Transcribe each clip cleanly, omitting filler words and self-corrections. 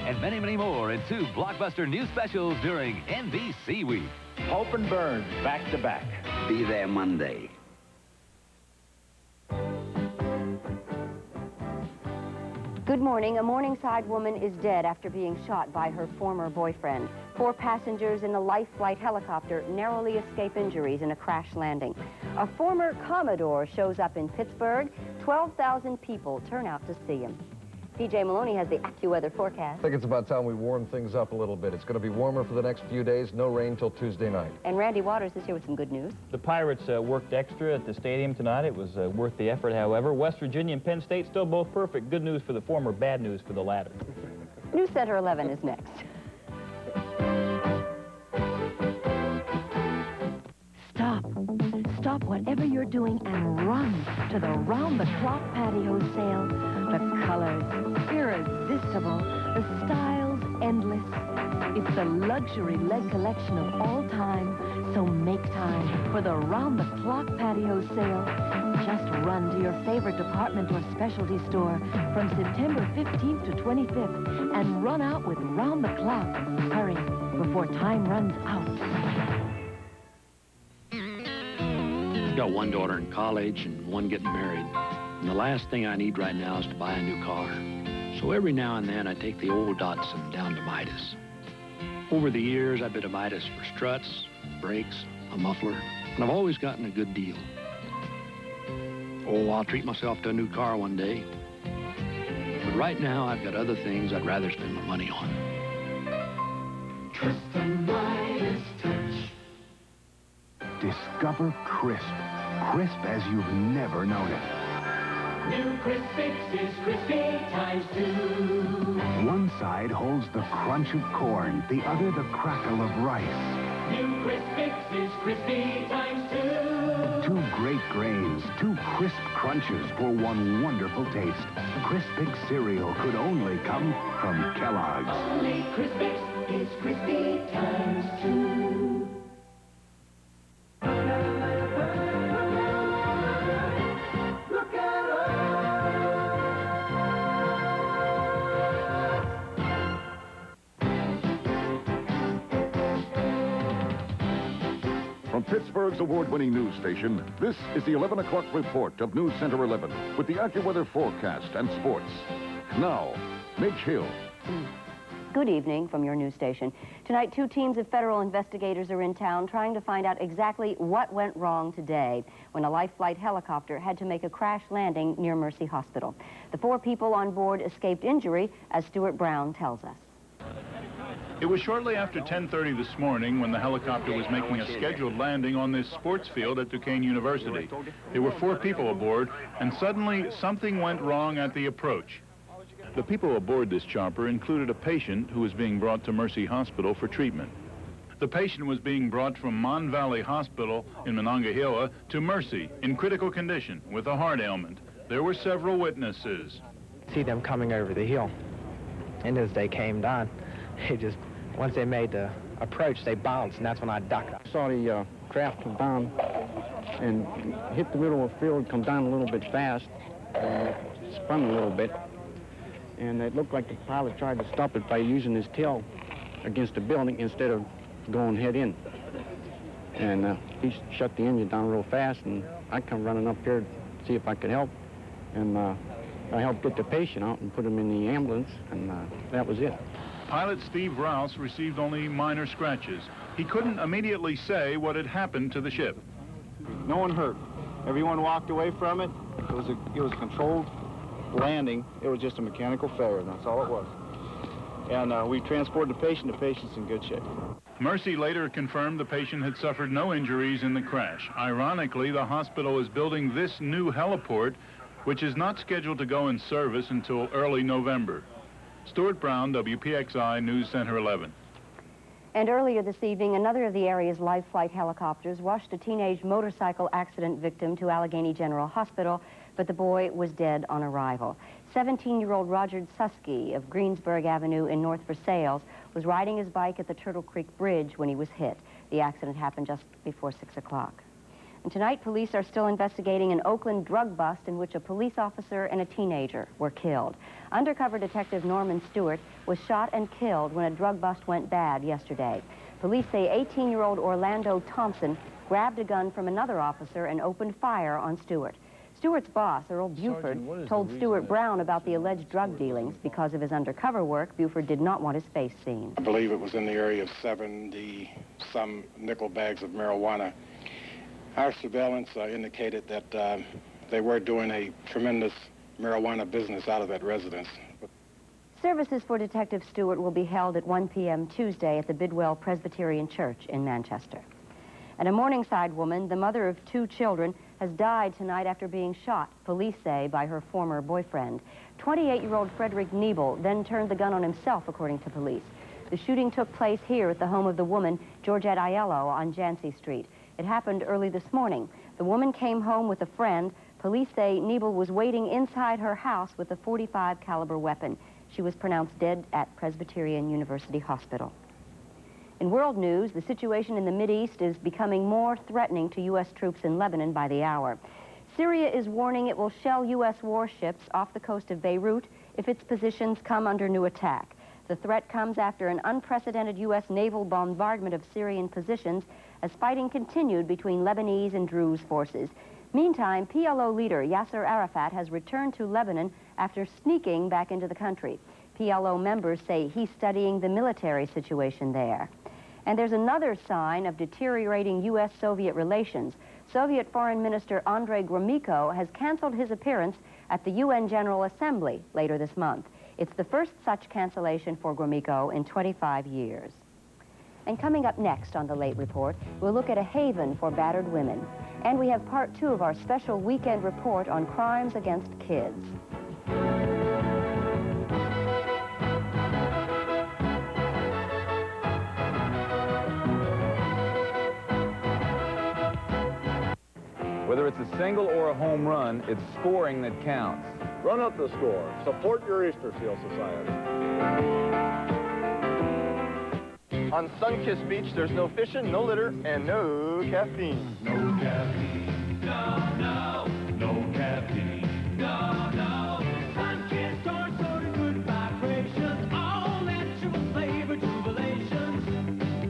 and many, many more in 2 blockbuster new specials during NBC Week. Hope and Burn, back to back. Be there Monday. Good morning. A Morningside woman is dead after being shot by her former boyfriend. 4 passengers in a life flight helicopter narrowly escape injuries in a crash landing. A former Commodore shows up in Pittsburgh. 12,000 people turn out to see him. DJ Maloney has the AccuWeather forecast. I think it's about time we warm things up a little bit. It's going to be warmer for the next few days. No rain till Tuesday night. And Randy Waters is here with some good news. The Pirates worked extra at the stadium tonight. It was worth the effort, however. West Virginia and Penn State still both perfect. Good news for the former, bad news for the latter. News Center 11 is next. Stop whatever you're doing and run to the round-the-clock patio sale. The colors, irresistible. The styles, endless. It's the luxury leg collection of all time. So make time for the round-the-clock patio sale. Just run to your favorite department or specialty store from September 15th to 25th and run out with Round the Clock. Hurry, before time runs out. I've got 1 daughter in college and 1 getting married. And the last thing I need right now is to buy a new car. So every now and then I take the old Datsun down to Midas. Over the years, I've been to Midas for struts, brakes, a muffler, and I've always gotten a good deal. Oh, I'll treat myself to a new car one day. But right now, I've got other things I'd rather spend my money on. Trust the Midas touch. Discover crisp. Crisp as you've never known it. New Crisp Fix is crispy times 2. One side holds the crunch of corn, the other the crackle of rice. New Crisp Fix is crispy times 2. 2 great grains, 2 crisp crunches for one wonderful taste. Crisp Fix cereal could only come from Kellogg's. Only Crisp Fix is crispy times 2. From Pittsburgh's award-winning news station, this is the 11 o'clock report of News Center 11 with the AccuWeather forecast and sports. Now, Midge Hill. Good evening from your news station. Tonight, 2 teams of federal investigators are in town trying to find out exactly what went wrong today when a life flight helicopter had to make a crash landing near Mercy Hospital. The 4 people on board escaped injury, as Stuart Brown tells us. It was shortly after 10:30 this morning when the helicopter was making a scheduled landing on this sports field at Duquesne University. There were 4 people aboard, and suddenly something went wrong at the approach. The people aboard this chopper included a patient who was being brought to Mercy Hospital for treatment. The patient was being brought from Mon Valley Hospital in Monongahela to Mercy in critical condition with a heart ailment. There were several witnesses. See them coming over the hill, and as they came down, once they made the approach, they bounced, and that's when I ducked. I saw the craft come down and hit the middle of the field, come down a little bit fast, and spun a little bit. And it looked like the pilot tried to stop it by using his tail against the building instead of going head in. And he shut the engine down real fast, and I come running up here to see if I could help. And I helped get the patient out and put him in the ambulance, and that was it. Pilot Steve Rouse received only minor scratches. He couldn't immediately say what had happened to the ship. No one hurt. Everyone walked away from it. It was a controlled landing. It was just a mechanical failure. That's all it was. And we transported the patient. The patient's in good shape. Mercy later confirmed the patient had suffered no injuries in the crash. Ironically, the hospital is building this new heliport, which is not scheduled to go in service until early November. Stuart Brown, WPXI News Center 11. And earlier this evening, another of the area's life flight helicopters washed a teenage motorcycle accident victim to Allegheny General Hospital, but the boy was dead on arrival. 17-year-old Roger Susky of Greensburg Avenue in North Versailles was riding his bike at the Turtle Creek Bridge when he was hit. The accident happened just before 6 o'clock. And tonight, police are still investigating an Oakland drug bust in which a police officer and a teenager were killed. Undercover detective Norman Stewart was shot and killed when a drug bust went bad yesterday. Police say 18-year-old Orlando Thompson grabbed a gun from another officer and opened fire on Stewart. Stewart's boss, Earl Buford, told Stewart Brown about the alleged drug dealings. Because of his undercover work, Buford did not want his face seen. I believe it was in the area of 70-some nickel bags of marijuana. Our surveillance indicated that they were doing a tremendous marijuana business out of that residence. Services for Detective Stewart will be held at 1 p.m. Tuesday at the Bidwell Presbyterian Church in Manchester. And a Morningside woman, the mother of 2 children, has died tonight after being shot, police say, by her former boyfriend. 28-year-old Frederick Niebel then turned the gun on himself, according to police. The shooting took place here at the home of the woman, Georgette Aiello, on Jancy Street. It happened early this morning. The woman came home with a friend. Police say Niebel was waiting inside her house with a .45 caliber weapon. She was pronounced dead at Presbyterian University Hospital. In world news, the situation in the Mideast is becoming more threatening to U.S. troops in Lebanon by the hour. Syria is warning it will shell U.S. warships off the coast of Beirut if its positions come under new attack. The threat comes after an unprecedented U.S. naval bombardment of Syrian positions as fighting continued between Lebanese and Druze forces. Meantime, PLO leader Yasser Arafat has returned to Lebanon after sneaking back into the country. PLO members say he's studying the military situation there. And there's another sign of deteriorating U.S.-Soviet relations. Soviet Foreign Minister Andrei Gromyko has canceled his appearance at the UN General Assembly later this month. It's the first such cancellation for Gromyko in 25 years. And coming up next on the Late Report, we'll look at a haven for battered women. And we have part 2 of our special weekend report on crimes against kids. Whether it's a single or a home run, it's scoring that counts. Run up the score. Support your Easter Seal Society. On Sunkissed Beach, there's no fishing, no litter, and no caffeine. No caffeine. No, no. No caffeine. No, no. Sunkissed corn soda, good vibrations. All natural flavor jubilations.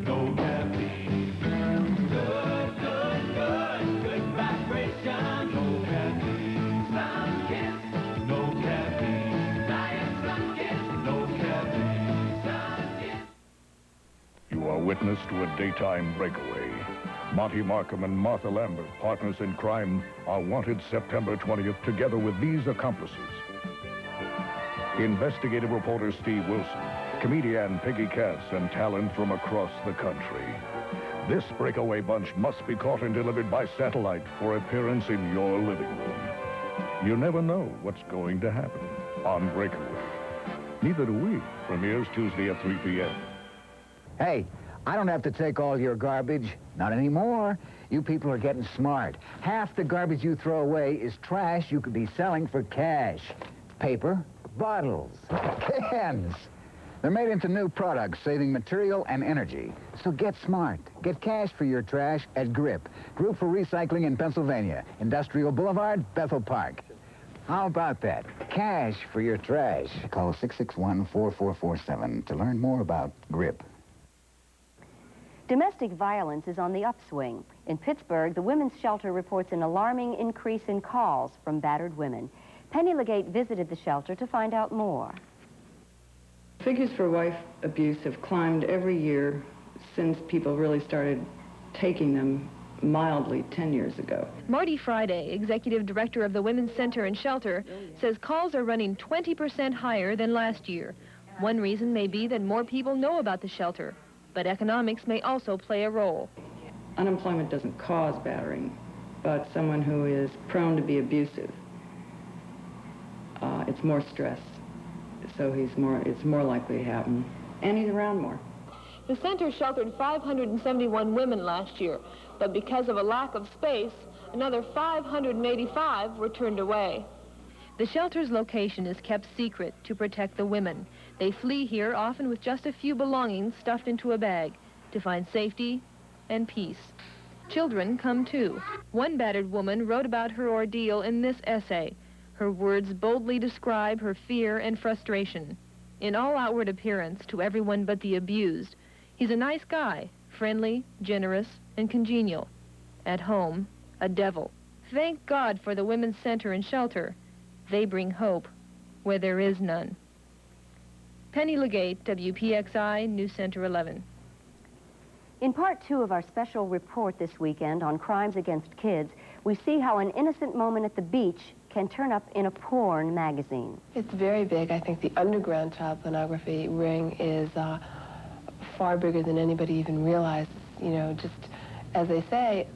No caffeine. Good, good, good. Good vibration. No caffeine. Sunkissed. No caffeine. Diet Sunkissed. No caffeine. Sunkissed. You are witness to a daytime breakaway. Monty Markham and Martha Lambert, partners in crime, are wanted September 20th together with these accomplices. Investigative reporter Steve Wilson, comedian Peggy Cass, and talent from across the country. This breakaway bunch must be caught and delivered by satellite for appearance in your living room. You never know what's going to happen on Breakaway. Neither do we. Premieres Tuesday at 3 p.m. Hey, I don't have to take all your garbage. Not anymore. You people are getting smart. Half the garbage you throw away is trash you could be selling for cash. Paper, bottles, cans. They're made into new products, saving material and energy. So get smart. Get cash for your trash at GRIP, Group for Recycling in Pennsylvania, Industrial Boulevard, Bethel Park. How about that? Cash for your trash. Call 661-4447 to learn more about GRIP. Domestic violence is on the upswing. In Pittsburgh, the Women's Shelter reports an alarming increase in calls from battered women. Penny Legate visited the shelter to find out more. Figures for wife abuse have climbed every year since people really started taking them mildly 10 years ago. Marty Friday, executive director of the Women's Center and Shelter, says calls are running 20% higher than last year. One reason may be that more people know about the shelter, but economics may also play a role. Unemployment doesn't cause battering, but someone who is prone to be abusive, it's more stress, so it's more likely to happen, and he's around more. The center sheltered 571 women last year, but because of a lack of space, another 585 were turned away. The shelter's location is kept secret to protect the women. They flee here often with just a few belongings stuffed into a bag to find safety and peace. Children come too. One battered woman wrote about her ordeal in this essay. Her words boldly describe her fear and frustration. In all outward appearance, to everyone but the abused, he's a nice guy, friendly, generous, and congenial. At home, a devil. Thank God for the Women's Center and Shelter. They bring hope where there is none. Penny Legate, WPXI, News Center 11. In part 2 of our special report this weekend on crimes against kids, we see how an innocent moment at the beach can turn up in a porn magazine. It's very big. I think the underground child pornography ring is far bigger than anybody even realizes. You know, just as they say,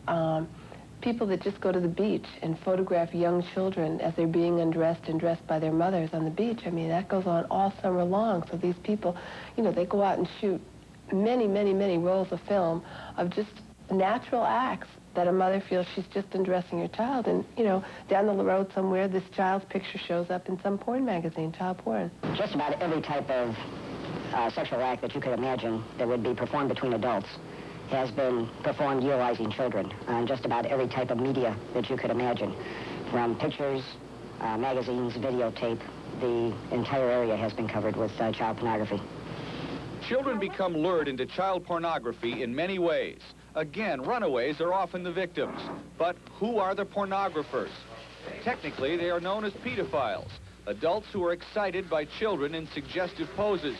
people that just go to the beach and photograph young children as they're being undressed and dressed by their mothers on the beach. I mean, that goes on all summer long. So these people, you know, they go out and shoot many, many, many rolls of film of just natural acts that a mother feels she's just undressing her child. And, you know, down the road somewhere, this child's picture shows up in some porn magazine, child porn. Just about every type of sexual act that you could imagine that would be performed between adults has been performed utilizing children on just about every type of media that you could imagine. From pictures, magazines, videotape, the entire area has been covered with child pornography. Children become lured into child pornography in many ways. Again, runaways are often the victims. But who are the pornographers? Technically, they are known as pedophiles, adults who are excited by children in suggestive poses.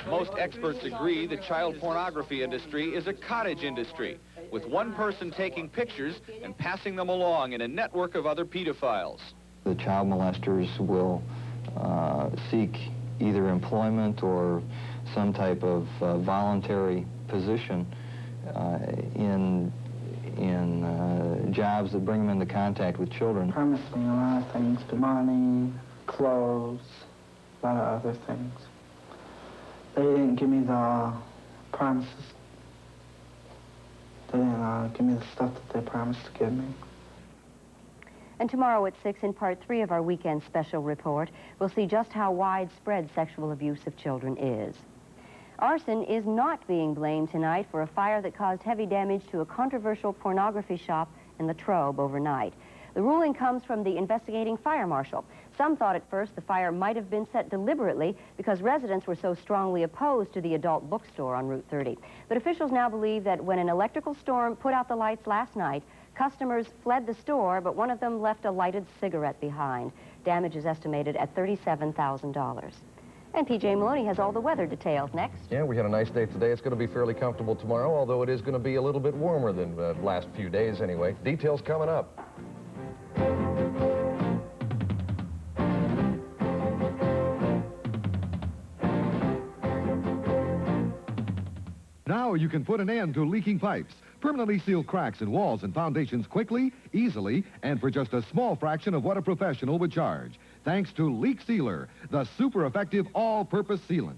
Most experts agree the child pornography industry is a cottage industry, with one person taking pictures and passing them along in a network of other pedophiles. The child molesters will seek either employment or some type of voluntary position in jobs that bring them into contact with children. Promised me a lot of things, money, clothes, a lot of other things. They didn't give me the promises. They didn't give me the stuff that they promised to give me. And tomorrow at 6, in part 3 of our weekend special report, we'll see just how widespread sexual abuse of children is. Arson is not being blamed tonight for a fire that caused heavy damage to a controversial pornography shop in the Trobe overnight. The ruling comes from the investigating fire marshal. Some thought at first the fire might have been set deliberately because residents were so strongly opposed to the adult bookstore on Route 30. But officials now believe that when an electrical storm put out the lights last night, customers fled the store, but one of them left a lighted cigarette behind. Damage is estimated at $37,000. And P.J. Maloney has all the weather details next. Yeah, we had a nice day today. It's going to be fairly comfortable tomorrow, although it is going to be a little bit warmer than the last few days anyway. Details coming up. Now you can put an end to leaking pipes. Permanently seal cracks in walls and foundations quickly, easily, and for just a small fraction of what a professional would charge. Thanks to Leak Sealer, the super effective all-purpose sealant.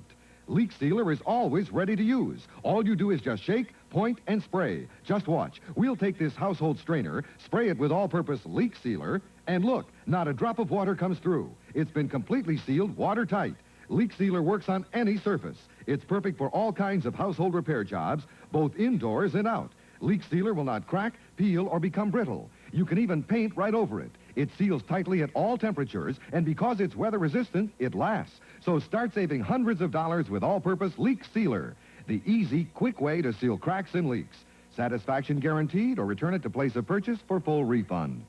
Leak Sealer is always ready to use. All you do is just shake, point, and spray. Just watch. We'll take this household strainer, spray it with all-purpose Leak Sealer, and look, not a drop of water comes through. It's been completely sealed, watertight. Leak Sealer works on any surface. It's perfect for all kinds of household repair jobs, both indoors and out. Leak Sealer will not crack, peel, or become brittle. You can even paint right over it. It seals tightly at all temperatures, and because it's weather-resistant, it lasts. So start saving hundreds of dollars with all-purpose Leak Sealer, the easy, quick way to seal cracks and leaks. Satisfaction guaranteed, or return it to place of purchase for full refund.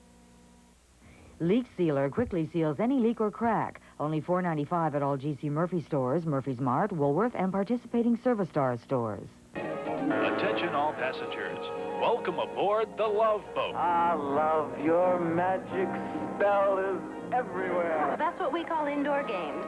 Leak Sealer quickly seals any leak or crack. Only $4.95 at all G.C. Murphy stores, Murphy's Mart, Woolworth, and participating Service Star stores. Attention all passengers. Welcome aboard the Love Boat. Ah, love, your magic spell is everywhere. That's what we call indoor games.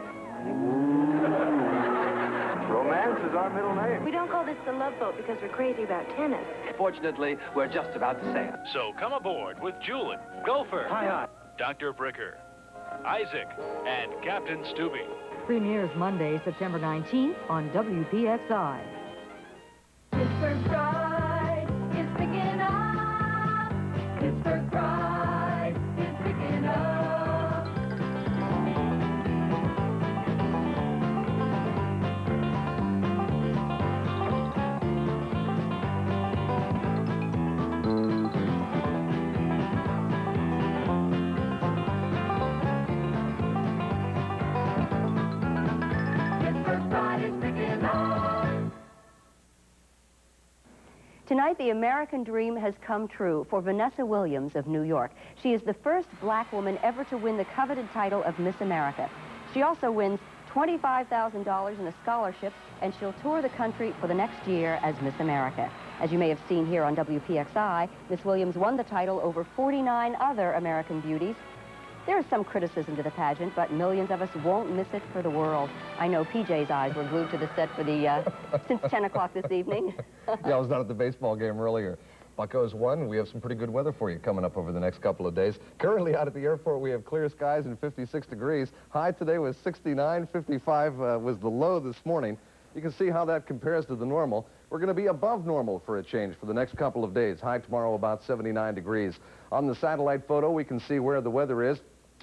Romance is our middle name. We don't call this the Love Boat because we're crazy about tennis. Fortunately, we're just about to sail. So come aboard with Julin, Gopher, Dr. Bricker, Isaac, and Captain Stubing. Premieres Monday, September 19th on WPXI. Pittsburgh Pride is picking up. Pittsburgh Pride is picking up. Tonight, the American dream has come true for Vanessa Williams of New York. She is the first black woman ever to win the coveted title of Miss America. She also wins $25,000 in a scholarship, and she'll tour the country for the next year as Miss America. As you may have seen here on WPXI, Miss Williams won the title over 49 other American beauties. There is some criticism to the pageant, but millions of us won't miss it for the world. I know PJ's eyes were glued to the set for the since 10 o'clock this evening. Yeah, I was down at the baseball game earlier. Buccos won. We have some pretty good weather for you coming up over the next couple of days. Currently out at the airport, we have clear skies and 56 degrees. High today was 69, 55 was the low this morning. You can see how that compares to the normal. We're going to be above normal for a change for the next couple of days. High tomorrow about 79 degrees. On the satellite photo, we can see where the weather is.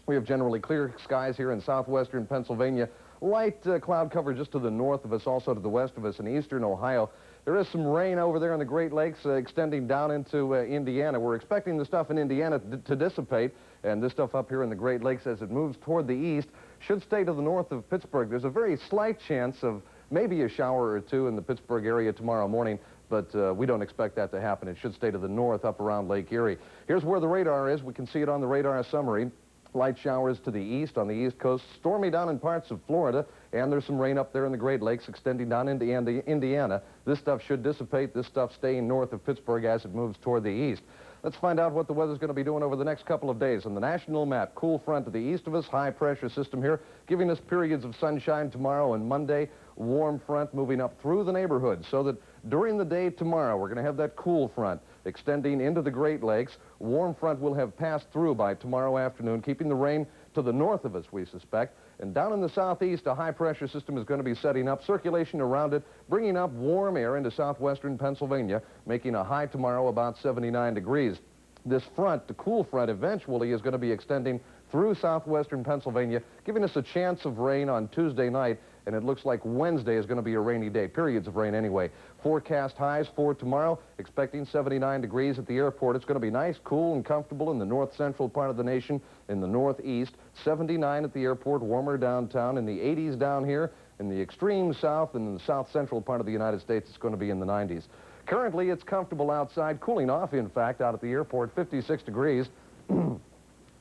We have generally clear skies here in southwestern Pennsylvania. Light cloud cover just to the north of us, also to the west of us in eastern Ohio. There is some rain over there in the Great Lakes extending down into Indiana. We're expecting the stuff in Indiana to dissipate, and this stuff up here in the Great Lakes as it moves toward the east should stay to the north of Pittsburgh. There's a very slight chance of maybe a shower or two in the Pittsburgh area tomorrow morning, but we don't expect that to happen. It should stay to the north up around Lake Erie. Here's where the radar is. We can see it on the radar summary. Light showers to the east on the east coast, stormy down in parts of Florida, and there's some rain up there in the Great Lakes extending down into Indiana. This stuff should dissipate, this stuff staying north of Pittsburgh as it moves toward the east. Let's find out what the weather's going to be doing over the next couple of days. On the national map, cool front to the east of us, high pressure system here, giving us periods of sunshine tomorrow and Monday. Warm front moving up through the neighborhood, so that during the day tomorrow, we're going to have that cool front extending into the Great Lakes. Warm front will have passed through by tomorrow afternoon, keeping the rain to the north of us, we suspect. And down in the southeast, a high-pressure system is going to be setting up, circulation around it, bringing up warm air into southwestern Pennsylvania, making a high tomorrow about 79 degrees. This front, the cool front, eventually is going to be extending through southwestern Pennsylvania, giving us a chance of rain on Tuesday night, and it looks like Wednesday is going to be a rainy day, periods of rain anyway. Forecast highs for tomorrow, expecting 79 degrees at the airport. It's going to be nice, cool, and comfortable in the north-central part of the nation, in the northeast. 79 at the airport, warmer downtown, in the 80s down here. In the extreme south and in the south-central part of the United States, it's going to be in the 90s. Currently, it's comfortable outside, cooling off, in fact, out at the airport, 56 degrees.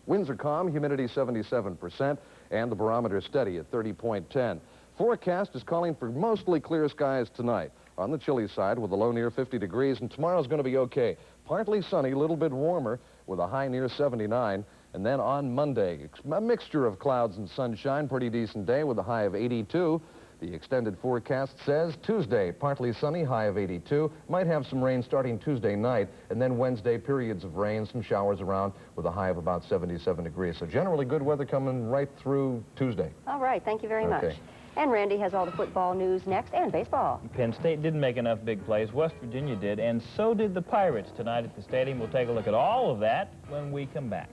Winds are calm, humidity 77%, and the barometer steady at 30.10. Forecast is calling for mostly clear skies tonight. On the chilly side with a low near 50 degrees, and tomorrow's going to be okay. Partly sunny, a little bit warmer with a high near 79. And then on Monday, a mixture of clouds and sunshine, pretty decent day with a high of 82. The extended forecast says Tuesday, partly sunny, high of 82. Might have some rain starting Tuesday night, and then Wednesday, periods of rain, some showers around with a high of about 77 degrees. So generally good weather coming right through Tuesday. All right, thank you very much. And Randy has all the football news next, and baseball. Penn State didn't make enough big plays. West Virginia did, and so did the Pirates tonight at the stadium. We'll take a look at all of that when we come back.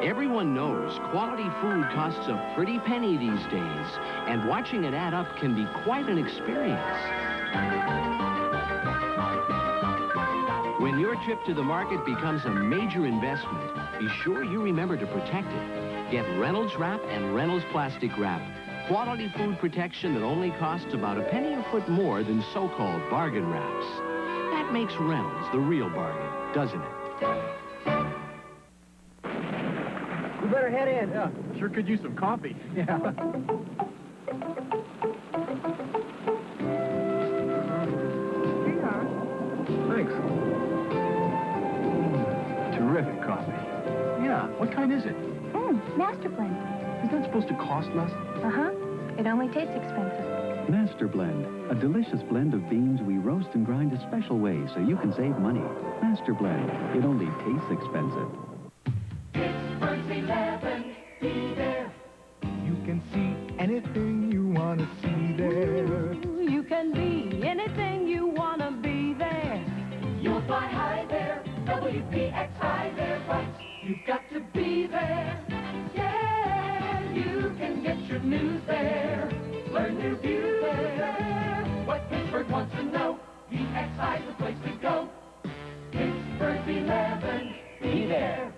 Everyone knows quality food costs a pretty penny these days, and watching it add up can be quite an experience. When your trip to the market becomes a major investment, be sure you remember to protect it. Get Reynolds Wrap and Reynolds Plastic Wrap. Quality food protection that only costs about a penny a foot more than so-called bargain wraps. That makes Reynolds the real bargain, doesn't it? We better head in. Yeah, sure could use some coffee. Yeah. Thanks. Terrific coffee. Yeah, what kind is it? Master Blend. Is that supposed to cost less? Uh-huh. It only tastes expensive. Master Blend, a delicious blend of beans we roast and grind a special way so you can save money. Master Blend, it only tastes expensive. Pittsburgh's 11, be there. You can see anything you want to see there. You can be anything you want to be there. You'll fly high there, WPXI there, right? You've got to be there. Yeah, you can get your news there. Learn new views there. What Pittsburgh wants to know, PXI's the place to go. Pittsburgh's 11, be there.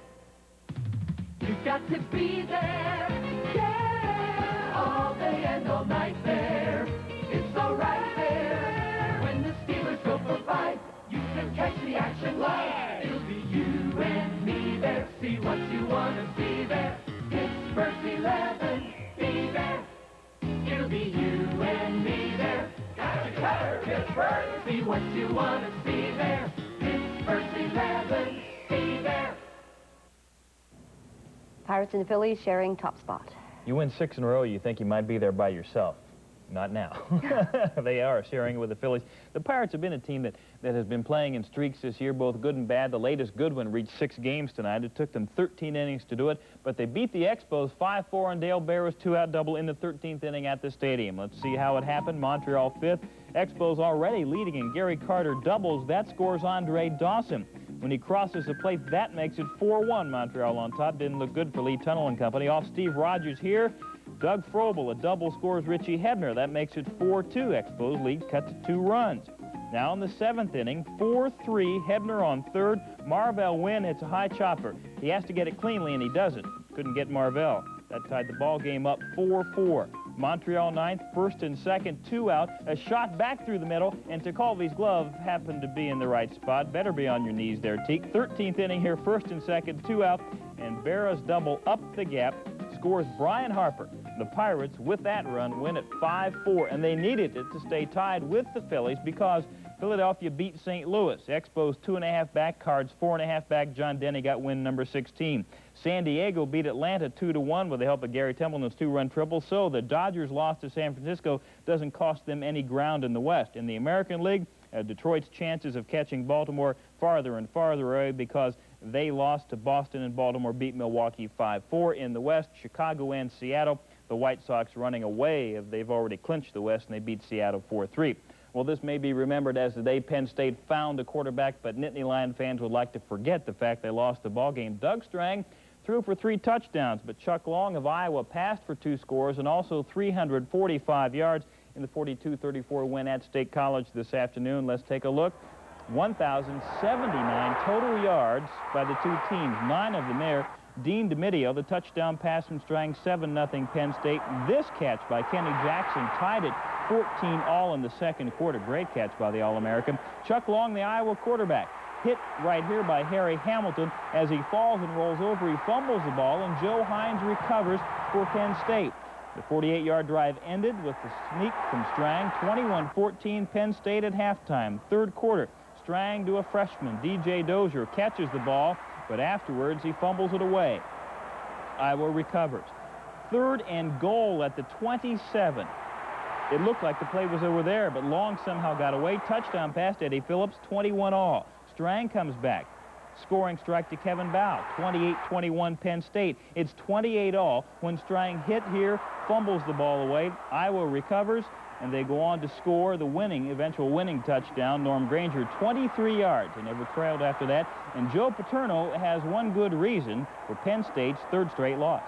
got to be there. Yeah, all day and all night there. It's all right there. When the Steelers go for 5, you can catch the action live. It'll be you and me there. See what you want to see there. Pittsburgh's 11, be there. It'll be you and me there. Got to cover Pittsburgh. See what you want to see there. Pittsburgh's 11, be there. Pirates and Phillies sharing top spot. You win 6 in a row, you think you might be there by yourself. Not now. They are sharing it with the Phillies. The Pirates have been a team that has been playing in streaks this year, both good and bad. The latest good one reached 6 games tonight. It took them 13 innings to do it, but they beat the Expos 5-4 on Dale Barrow's 2-out double in the 13th inning at the stadium. Let's see how it happened. Montreal 5th. Expos already leading, and Gary Carter doubles. That scores Andre Dawson. When he crosses the plate, that makes it 4-1. Montreal on top. Didn't look good for Lee Tunnell and company. Off Steve Rogers here. Doug Frobel, a double, scores Richie Hebner. That makes it 4-2. Expos lead cut to 2 runs. Now in the 7th inning, 4-3, Hebner on third. Marvell Wynn hits a high chopper. He has to get it cleanly, and he doesn't. Couldn't get Marvell. That tied the ball game up 4-4. Montreal 9th, first and second, 2 out. A shot back through the middle, and Tekulve's glove happened to be in the right spot. Better be on your knees there, Teak. 13th inning here, first and second, 2 out. And Berra's double up the gap scores Brian Harper. The Pirates, with that run, win at 5-4, and they needed it to stay tied with the Phillies because Philadelphia beat St. Louis. Expos 2.5 back, Cards 4.5 back. John Denny got win number 16. San Diego beat Atlanta 2-1 with the help of Gary Templeton's 2-run triple. So the Dodgers loss to San Francisco doesn't cost them any ground in the West. In the American League, Detroit's chances of catching Baltimore farther and farther away because they lost to Boston and Baltimore beat Milwaukee 5-4. In the West, Chicago and Seattle, the White Sox running away. They've already clinched the West, and they beat Seattle 4-3. Well, this may be remembered as the day Penn State found a quarterback, but Nittany Lion fans would like to forget the fact they lost the ball game. Doug Strang threw for 3 touchdowns, but Chuck Long of Iowa passed for 2 scores and also 345 yards in the 42-34 win at State College this afternoon. Let's take a look. 1,079 total yards by the 2 teams, 9 of them there. Dean DeMidio, the touchdown pass from Strang, 7-0 Penn State. This catch by Kenny Jackson tied it 14 all in the second quarter. Great catch by the All-American. Chuck Long, the Iowa quarterback, hit right here by Harry Hamilton. As he falls and rolls over, he fumbles the ball, and Joe Hines recovers for Penn State. The 48-yard drive ended with the sneak from Strang. 21-14 Penn State at halftime. Third quarter, Strang to a freshman. DJ Dozier catches the ball, but afterwards he fumbles it away. Iowa recovers. 3rd and goal at the 27. It looked like the play was over there, but Long somehow got away. Touchdown pass to Eddie Phillips, 21 all. Strang comes back. Scoring strike to Kevin Bow, 28-21 Penn State. It's 28 all when Strang hit here, fumbles the ball away. Iowa recovers, and they go on to score the eventual winning touchdown. Norm Granger, 23 yards. They never trailed after that. And Joe Paterno has one good reason for Penn State's 3rd straight loss.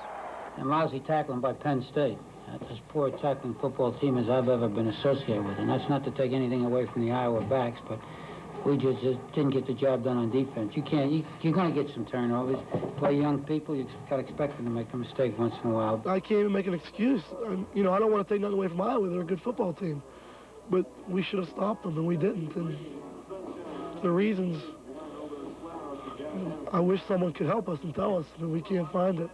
And lousy tackling by Penn State. That's as poor a tackling football team as I've ever been associated with. And that's not to take anything away from the Iowa backs, but we just didn't get the job done on defense. You're going to get some turnovers. Play young people, you got to expect them to make a mistake once in a while. I can't even make an excuse. You know, I don't want to take nothing away from Iowa. They're a good football team. But we should have stopped them, and we didn't. And the reasons, I wish someone could help us and tell us, but we can't find it.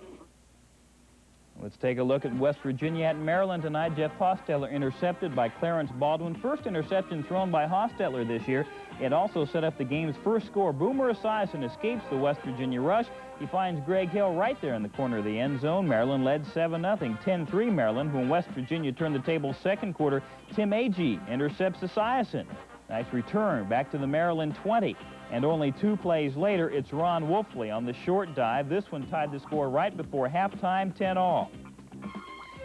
Let's take a look at West Virginia at Maryland tonight. Jeff Hostetler intercepted by Clarence Baldwin. First interception thrown by Hostetler this year. It also set up the game's first score. Boomer Esiason escapes the West Virginia rush. He finds Greg Hill right there in the corner of the end zone. Maryland led 7-0. 10-3 Maryland. When West Virginia turned the table second quarter, Tim Agee intercepts Esiason. Nice return back to the Maryland 20. And only 2 plays later, it's Ron Wolfley on the short dive. This one tied the score right before halftime, 10 all.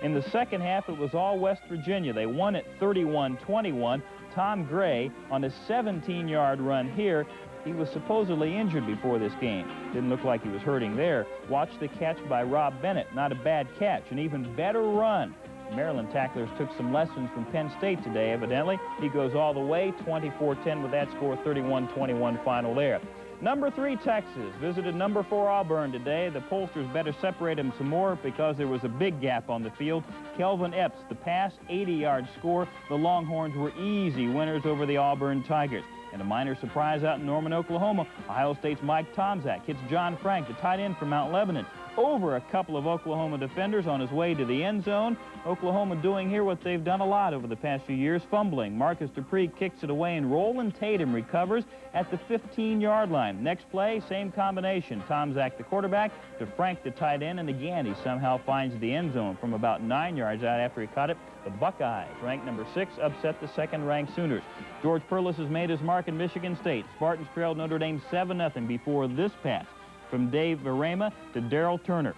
In the second half, it was all West Virginia. They won it 31-21. Tom Gray on a 17-yard run here. He was supposedly injured before this game. Didn't look like he was hurting there. Watch the catch by Rob Bennett. Not a bad catch. An even better run. Maryland tacklers took some lessons from Penn State today, evidently. He goes all the way, 24-10 with that score, 31-21 final there. Number 3, Texas, visited number 4, Auburn today. The pollsters better separate them some more because there was a big gap on the field. Kelvin Epps, the pass, 80-yard score. The Longhorns were easy winners over the Auburn Tigers. And a minor surprise out in Norman, Oklahoma. Ohio State's Mike Tomczak hits John Frank, the tight end from Mount Lebanon, over a couple of Oklahoma defenders on his way to the end zone. Oklahoma doing here what they've done a lot over the past few years, fumbling. Marcus Dupree kicks it away, and Roland Tatum recovers at the 15-yard line. Next play, same combination. Tomczak, the quarterback, to Frank, the tight end, and again he somehow finds the end zone from about 9 yards out after he caught it. The Buckeyes, ranked number 6, upset the second-ranked Sooners. George Perlis has made his mark in Michigan State. Spartans trailed Notre Dame 7-0 before this pass from Dave Varema to Darrell Turner.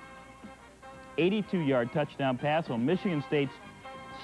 82-yard touchdown pass on Michigan State's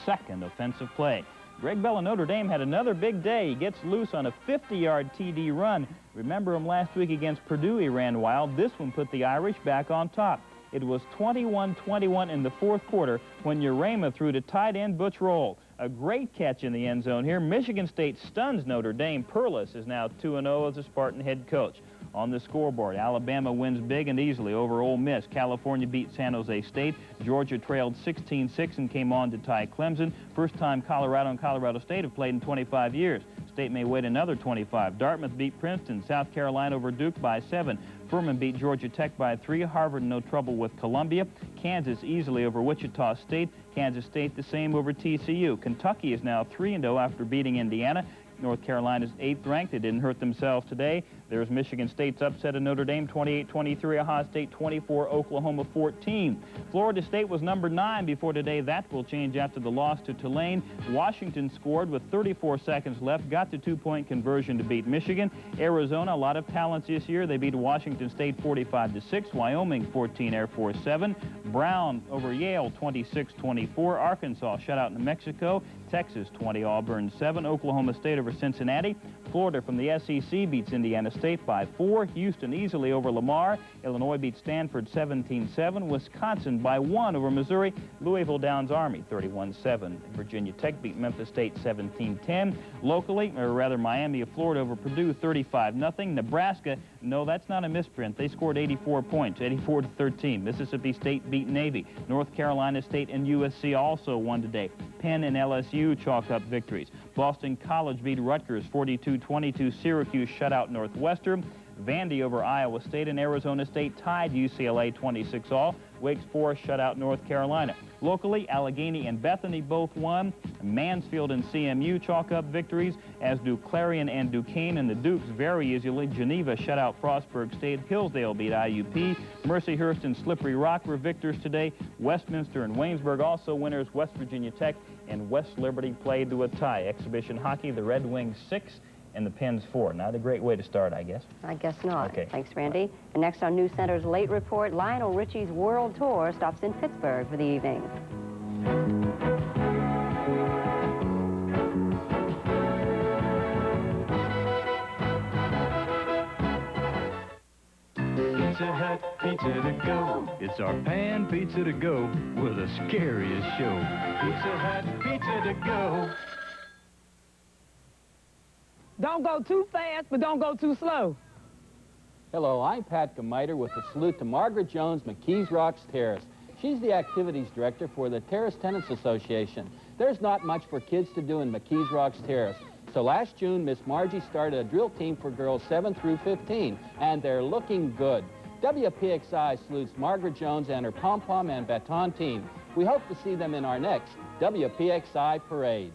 second offensive play. Greg Bell of Notre Dame had another big day. He gets loose on a 50-yard TD run. Remember him last week against Purdue, he ran wild. This one put the Irish back on top. It was 21-21 in the fourth quarter when Urema threw to tight end Butch Roll. A great catch in the end zone here. Michigan State stuns Notre Dame. Perlis is now 2-0 as a Spartan head coach. On the scoreboard, Alabama wins big and easily over Ole Miss. California beat San Jose State. Georgia trailed 16-6 and came on to tie Clemson. First time Colorado and Colorado State have played in 25 years. State may wait another 25. Dartmouth beat Princeton. South Carolina over Duke by 7. Furman beat Georgia Tech by 3. Harvard no trouble with Columbia. Kansas easily over Wichita State. Kansas State the same over TCU. Kentucky is now 3-0 after beating Indiana. North Carolina's 8th ranked. They didn't hurt themselves today. There's Michigan State's upset of Notre Dame, 28-23. Ohio State 24, Oklahoma 14. Florida State was number 9 before today. That will change after the loss to Tulane. Washington scored with 34 seconds left, got the 2-point conversion to beat Michigan. Arizona, a lot of talents this year. They beat Washington State 45-6. Wyoming 14, Air Force 7. Brown over Yale 26-24. Arkansas shut out New Mexico. Texas 20, Auburn 7. Oklahoma State over Cincinnati. Florida from the SEC beats Indiana State by 4. Houston easily over Lamar. Illinois beats Stanford 17-7. Wisconsin by 1 over Missouri. Louisville downs Army 31-7. Virginia Tech beat Memphis State 17-10. Locally, or rather Miami of Florida over Purdue 35-0. Nebraska, no, that's not a misprint. They scored 84 points, 84-13. Mississippi State beat Navy. North Carolina State and USC also won today. Penn and LSU chalk up victories. Boston College beat Rutgers 42-22. Syracuse shut out Northwestern. Vandy over Iowa State, and Arizona State tied UCLA 26-all. Wake Forest shut out North Carolina. Locally, Allegheny and Bethany both won. Mansfield and CMU chalk up victories, as do Clarion and Duquesne, and the Dukes very easily. Geneva shut out Frostburg State. Hillsdale beat IUP. Mercyhurst and Slippery Rock were victors today. Westminster and Waynesburg also winners. West Virginia Tech and West Liberty played to a tie. Exhibition hockey, the Red Wings 6 and the Pens 4. Not a great way to start, I guess. I guess not. Okay. Thanks, Randy. And next on News Center's Late Report, Lionel Richie's World Tour stops in Pittsburgh for the evening. Pizza Hut pizza to go. It's our pan pizza to go with the scariest show. Pizza Hut pizza to go. Don't go too fast, but don't go too slow. Hello, I'm Pat Gemiter with a salute to Margaret Jones, McKees Rocks Terrace. She's the activities director for the Terrace Tenants Association. There's not much for kids to do in McKees Rocks Terrace. So last June, Miss Margie started a drill team for girls 7 through 15, and they're looking good. WPXI salutes Margaret Jones and her pom-pom and baton team. We hope to see them in our next WPXI parade.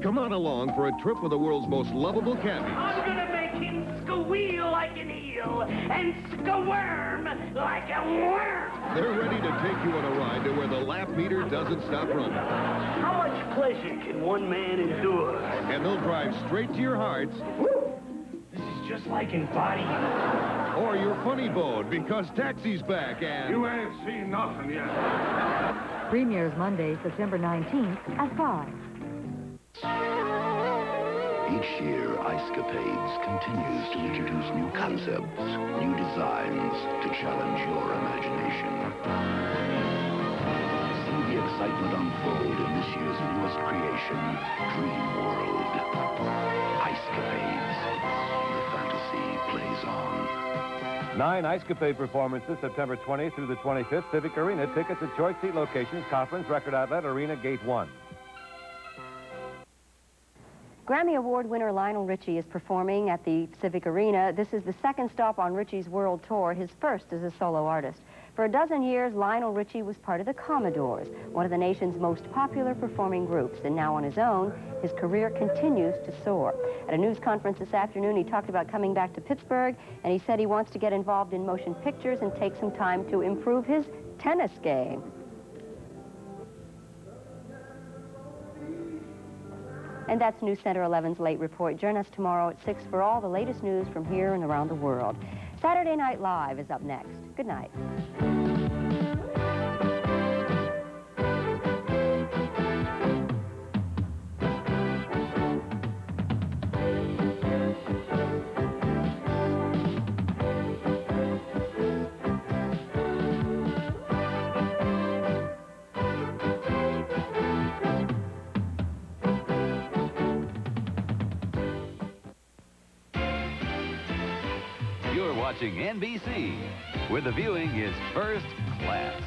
Come on along for a trip with the world's most lovable cabbies. I'm gonna make him squeal like an eel and squirm like a worm. They're ready to take you on a ride to where the lap meter doesn't stop running. How much pleasure can one man endure? And they'll drive straight to your hearts. This is just like embodying. Or your funny bone, because Taxi's back and... You ain't seen nothing yet. Premieres Monday, September 19th at 5. Each year, Icecapades continues to introduce new concepts, new designs to challenge your imagination. See the excitement unfold in this year's newest creation, Dream World. Icecapades, the fantasy 9 Ice Capade performances September 20th through the 25th. Civic Arena. Tickets at choice seat locations. Conference, Record Outlet, Arena, Gate 1. Grammy Award winner Lionel Richie is performing at the Civic Arena. This is the second stop on Richie's world tour, his first as a solo artist. For a dozen years, Lionel Richie was part of the Commodores, one of the nation's most popular performing groups. And now on his own, his career continues to soar. At a news conference this afternoon, he talked about coming back to Pittsburgh, and he said he wants to get involved in motion pictures and take some time to improve his tennis game. And that's News Center 11's Late Report. Join us tomorrow at 6 for all the latest news from here and around the world. Saturday Night Live is up next. Good night. You're watching NBC, where the viewing is first class.